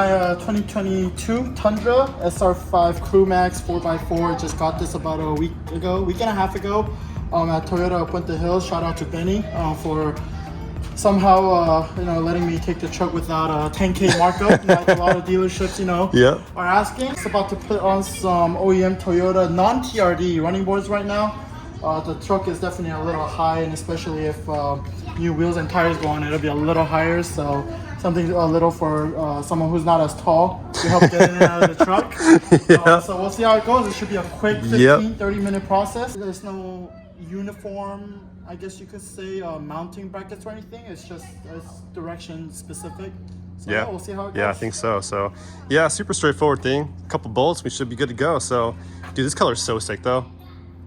my 2022 Tundra SR5 Crew Max 4x4. Just got this about a week and a half ago at Toyota Puente Hills. Shout out to Benny for somehow letting me take the truck without a 10K markup like a lot of dealerships are asking. It's about to put on some OEM Toyota non-TRD running boards right now. The truck is definitely a little high, and especially if new wheels and tires go on, it'll be a little higher. So something a little for someone who's not as tall to help get in and out of the truck. So we'll see how it goes. It should be a quick 30-minute process. There's no uniform, I guess you could say, mounting brackets or anything. It's direction specific. So yeah, we'll see how it goes. Yeah, I think so. So yeah, super straightforward thing. A couple bolts, we should be good to go. So dude, this color is so sick though.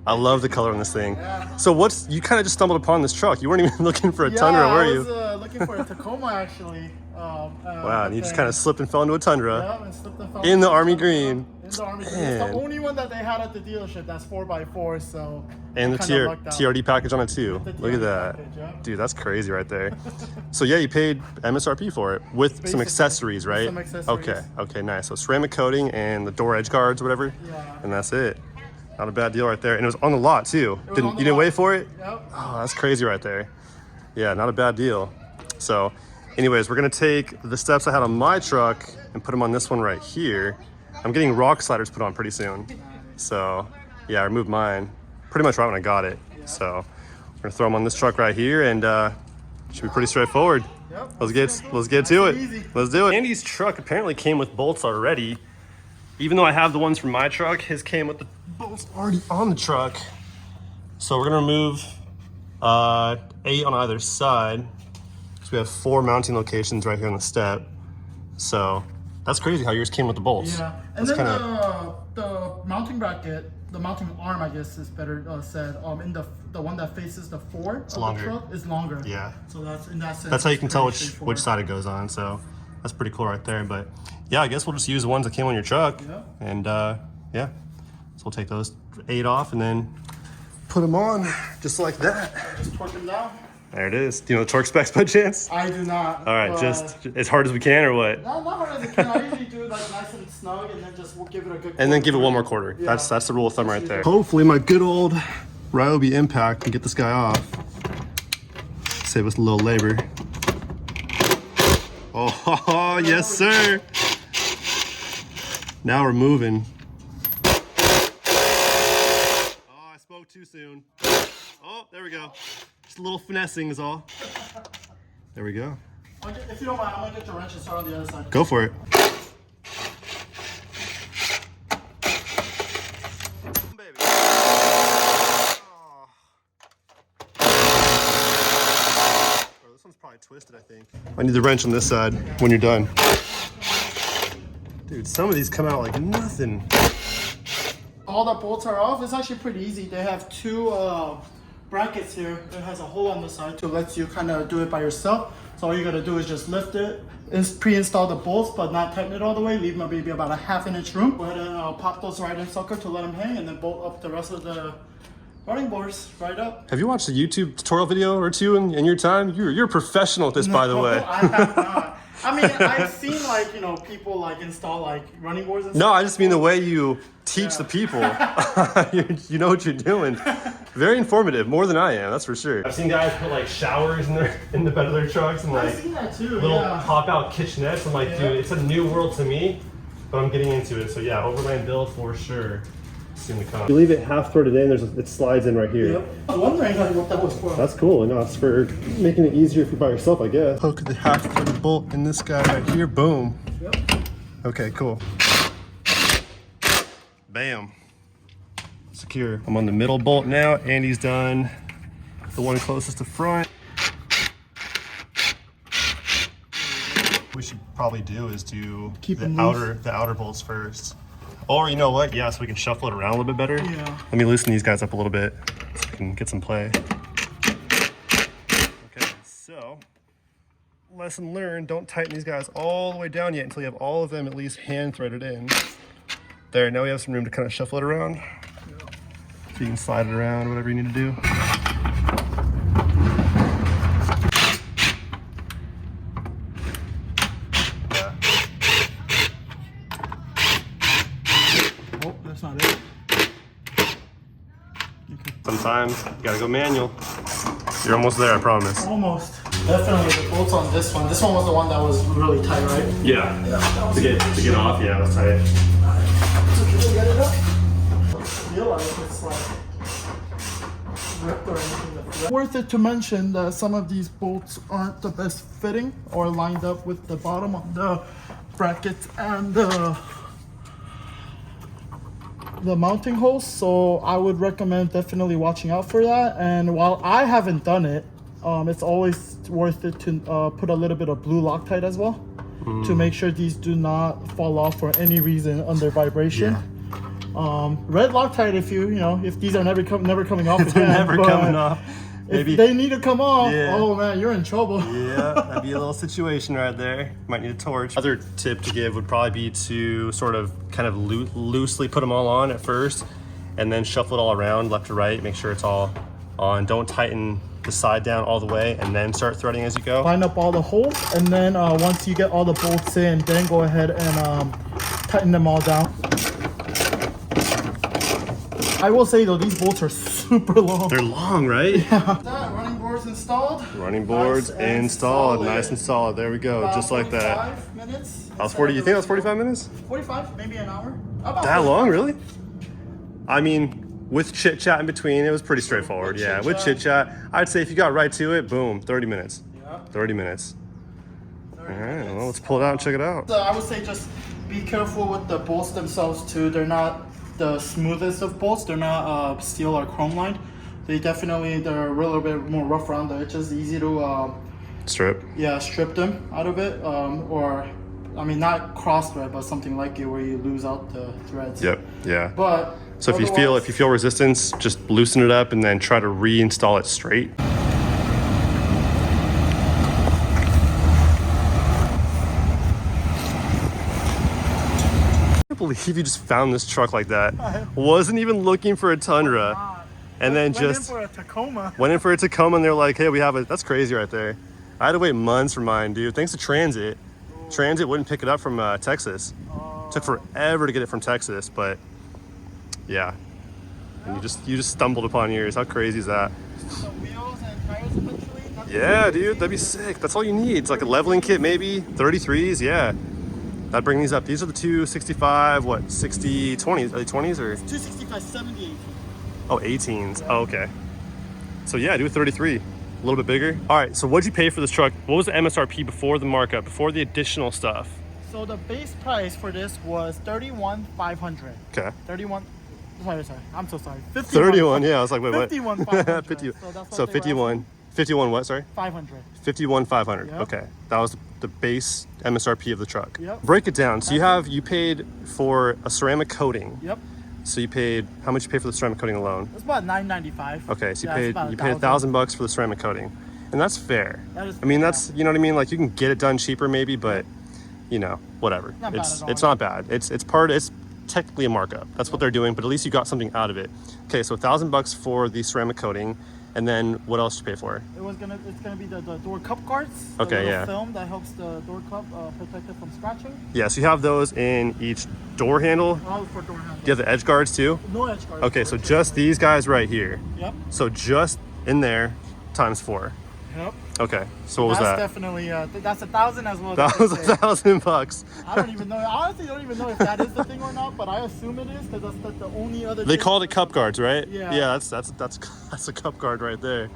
I love the color on this thing. Yeah. So you kind of just stumbled upon this truck. You weren't even looking for a Tundra, were you? I was looking for a Tacoma actually. Wow, and you just kind of slipped and fell into a Tundra. Yeah, and slipped and fell in the Army green. In the Army green. It's the only one that they had at the dealership that's 4x4, so. And the TRD package on it too. Look at that. Dude, that's crazy right there. So yeah, you paid MSRP for it with some accessories, right? Some accessories. Okay, nice. So ceramic coating and the door edge guards, whatever. Yeah. And that's it. Not a bad deal right there. And it was on the lot too. You didn't wait for it? Yep. Oh, that's crazy right there. Yeah, not a bad deal. So anyways, we're gonna take the steps I had on my truck and put them on this one right here. I'm getting rock sliders put on pretty soon. So yeah, I removed mine pretty much right when I got it. So we're gonna throw them on this truck right here, and should be pretty straightforward. Yep. Let's get to it. Easy. Let's do it. Andy's truck apparently came with bolts already. Even though I have the ones from my truck, his came with the bolts already on the truck. So we're gonna remove 8 on either side. So we have 4 mounting locations right here on the step. So that's crazy how yours came with the bolts. Yeah, and then the mounting bracket, the mounting arm, I guess is better said, in the one that faces the forward of the truck is longer. Yeah. So that's in that sense. That's how you can tell which side it goes on. So that's pretty cool right there. But yeah, I guess we'll just use the ones that came on your truck. Yeah. And yeah, so we'll take those 8 off and then put them on just like that. Just torque them down. There it is. Do you know the torque specs by chance? I do not. All right, just as hard as we can, or what? No, not hard as I can. I usually do it like nice and snug, and then just we'll give it a good. And then give it one more quarter. Yeah. That's the rule of thumb right there. It. Hopefully, my good old Ryobi Impact can get this guy off. Save us a little labor. Oh yes, sir. Now we're moving. Oh, I spoke too soon. Oh, there we go. Just a little finessing is all. There we go. If you don't mind, I'm gonna get the wrench and start on the other side. Go for it. Baby. Oh. Oh, this one's probably twisted, I think. I need the wrench on this side when you're done. Dude, some of these come out like nothing. All the bolts are off. It's actually pretty easy. They have 2 brackets here. It has a hole on the side to let you kind of do it by yourself. So all you gotta do is just lift it, pre-install the bolts, but not tighten it all the way. Leave maybe about a ½ inch room. Go ahead and pop those right in sucker to let them hang, and then bolt up the rest of the running boards right up. Have you watched a YouTube tutorial video or two in your time? You're a professional at this, by the way. I have not. I mean, I've seen people install running boards and stuff. No, I just mean the way you teach the people. You know what you're doing. Very informative, more than I am, that's for sure. I've seen guys put showers in the bed of their trucks and I've seen that too, little pop-out kitchenettes. I'm like, dude, it's a new world to me, but I'm getting into it. So yeah, overland build for sure. Soon to come. You leave it half threaded in, it slides in right here. Yep. I was wondering what that was for. That's cool. I know it's for making it easier if you're by yourself, I guess. Poke the half threaded bolt in this guy right here. Boom. Yep. Okay, cool. Bam. Secure. I'm on the middle bolt now. Andy's done the one closest to front. What we should probably do is do the outer bolts first. Or you know what? Yeah, so we can shuffle it around a little bit better. Yeah. Let me loosen these guys up a little bit so we can get some play. Okay, so lesson learned, don't tighten these guys all the way down yet until you have all of them at least hand threaded in. There, now we have some room to kind of shuffle it around. So you can slide it around, whatever you need to do. Oh, that's not it. Okay. Sometimes you gotta go manual. You're almost there, I promise. Almost. Definitely the bolts on this one. This one was the one that was really tight, right? Yeah. To get off, yeah, that's tight. So get it up. I feel like it's like ripped or anything. Worth it to mention that some of these bolts aren't the best fitting or lined up with the bottom of the brackets and the mounting holes, so I would recommend definitely watching out for that. And while I haven't done it, it's always worth it to put a little bit of blue Loctite as well to make sure these do not fall off for any reason under vibration. Yeah. Red Loctite if these are never coming off They're never coming off. Maybe if they need to come off, yeah. Oh man, you're in trouble. Yeah, that'd be a little situation right there. Might need a torch. Other tip to give would probably be to sort of kind of loosely put them all on at first and then shuffle it all around left to right, make sure it's all on. Don't tighten the side down all the way and then start threading as you go. Line up all the holes, and then once you get all the bolts in, then go ahead and tighten them all down. I will say though, these bolts are super long. They're long, right? Yeah. Running boards installed. Running boards nice installed. Nice and solid. There we go. About just like that. 45 minutes. That was 40. You think that was 45 minutes? 45, maybe an hour. About That 45. long, really? I mean, with chit chat in between, it was pretty straightforward. Yeah, with chit chat, I'd say if you got right to it, boom, 30 minutes. Yeah. 30 minutes. 30 All right, minutes. well, let's pull it out and check it out. So I would say just be careful with the bolts themselves too. They're not the smoothest of bolts. They're not steel or chrome lined. They're a little bit more rough around the edges. Easy to Strip. yeah, strip them out of it, or I mean not cross thread, but something like it where you lose out the threads. Yep. Yeah. But So if you feel resistance, just loosen it up and then try to reinstall it straight. I can't believe you just found this truck like that. Wasn't even looking for a Tundra, and then just went in for a Tacoma. Went in for a Tacoma, and they're like, "Hey, we have it." That's crazy right there. I had to wait months for mine, dude. Thanks to Transit. Transit wouldn't pick it up from Texas. Took forever to get it from Texas, but yeah. And you just stumbled upon yours. How crazy is that? Some wheels and tires eventually. Yeah, dude, that'd be sick. That's all you need. It's like a leveling kit, maybe 33s. Yeah, that'd bring these up. These are the 265. What 60 20s? Are they 20s or 265 78. oh 18s? Oh, okay. So yeah, do a 33. A little bit bigger. All right. So what'd you pay for this truck? What was the MSRP before the markup? Before the additional stuff? So the base price for this was $31,500. Okay. 31. Sorry. I'm so sorry. 31. Yeah, I was like, wait, what? 51,500. 50. So, that's what So they were 51. 51 what? Sorry. 500. 51,500. Yep. Okay, that was the base MSRP of the truck. Yep. Break it down. So you paid for a ceramic coating. Yep. So you paid, how much you pay for the ceramic coating alone? It's about $995. Okay, so Yeah, you it's about paid $1,000 for the ceramic coating, and that's fair. That is I mean, fair, that's, you know what I mean. Like, you can get it done cheaper maybe, but you know, whatever. Not bad at all. It's not bad. It's technically a markup. That's what they're doing, but at least you got something out of it. Okay, so $1,000 for the ceramic coating, and then what else did you pay for? It's gonna be the door cup guards. Okay, the yeah. Film that helps the door cup protect it from scratching. Yeah, so you have those in each door handle. All for door handles. Do you have the edge guards too? No edge guards. Okay, so just these guys right here. Yep. So just in there times 4. Yep. Okay, so what was That's that? definitely that's $1,000 as well. That was $1,000. I don't even know. I honestly don't even know if that is the thing or not, but I assume it is because that's the only other. They thing. called it cup guards, right? Yeah. Yeah, that's a cup guard right there.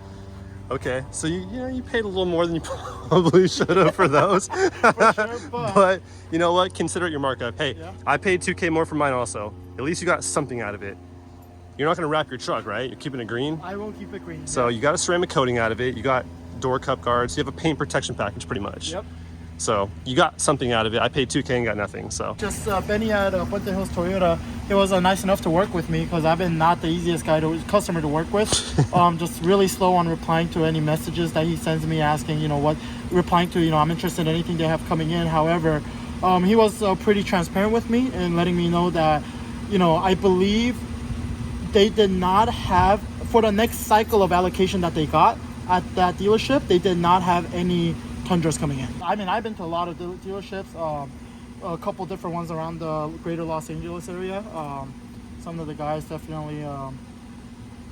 Okay, so you paid a little more than you probably should have for those. For sure, but you know what? Consider it your markup. Hey, Yeah. I paid $2,000 more for mine also. At least you got something out of it. You're not gonna wrap your truck, right? You're keeping it green. I will keep it green. So you got a ceramic coating out of it. You got door cup guards. You have a paint protection package, pretty much. Yep. So you got something out of it. I paid $2,000 and got nothing. So Just Benny at Puente Hills Toyota, he was nice enough to work with me because I've been not the easiest customer to work with. Just really slow on replying to any messages that he sends me asking, replying to, I'm interested in anything they have coming in. However, he was pretty transparent with me and letting me know that, I believe they did not have, for the next cycle of allocation that they got at that dealership, they did not have any Tundras coming in. I mean, I've been to a lot of dealerships, a couple different ones around the greater Los Angeles area. some of the guys definitely, I'll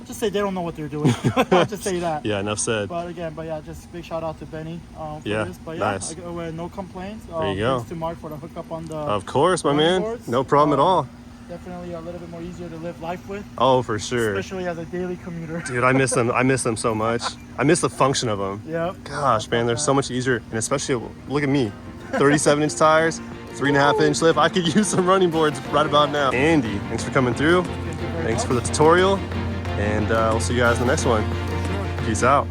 just say they don't know what they're doing. I'll just say that. Yeah, enough said. But yeah, just big shout out to Benny for Yeah, this. But nice. No complaints. There you go. Thanks to Mark for the hookup on the. Of course, my running man. boards. No problem at all. Definitely a little bit more easier to live life with, Oh, for sure. especially as a daily commuter. Dude, I miss them. I miss them so much. I miss the function of them. Yep. Gosh, man, they're so much easier. And especially, look at me. 37-inch tires, 3.5-inch lift. I could use some running boards right about now. Andy, thanks for coming through. Thanks for the tutorial. And we'll see you guys in the next one. Peace out.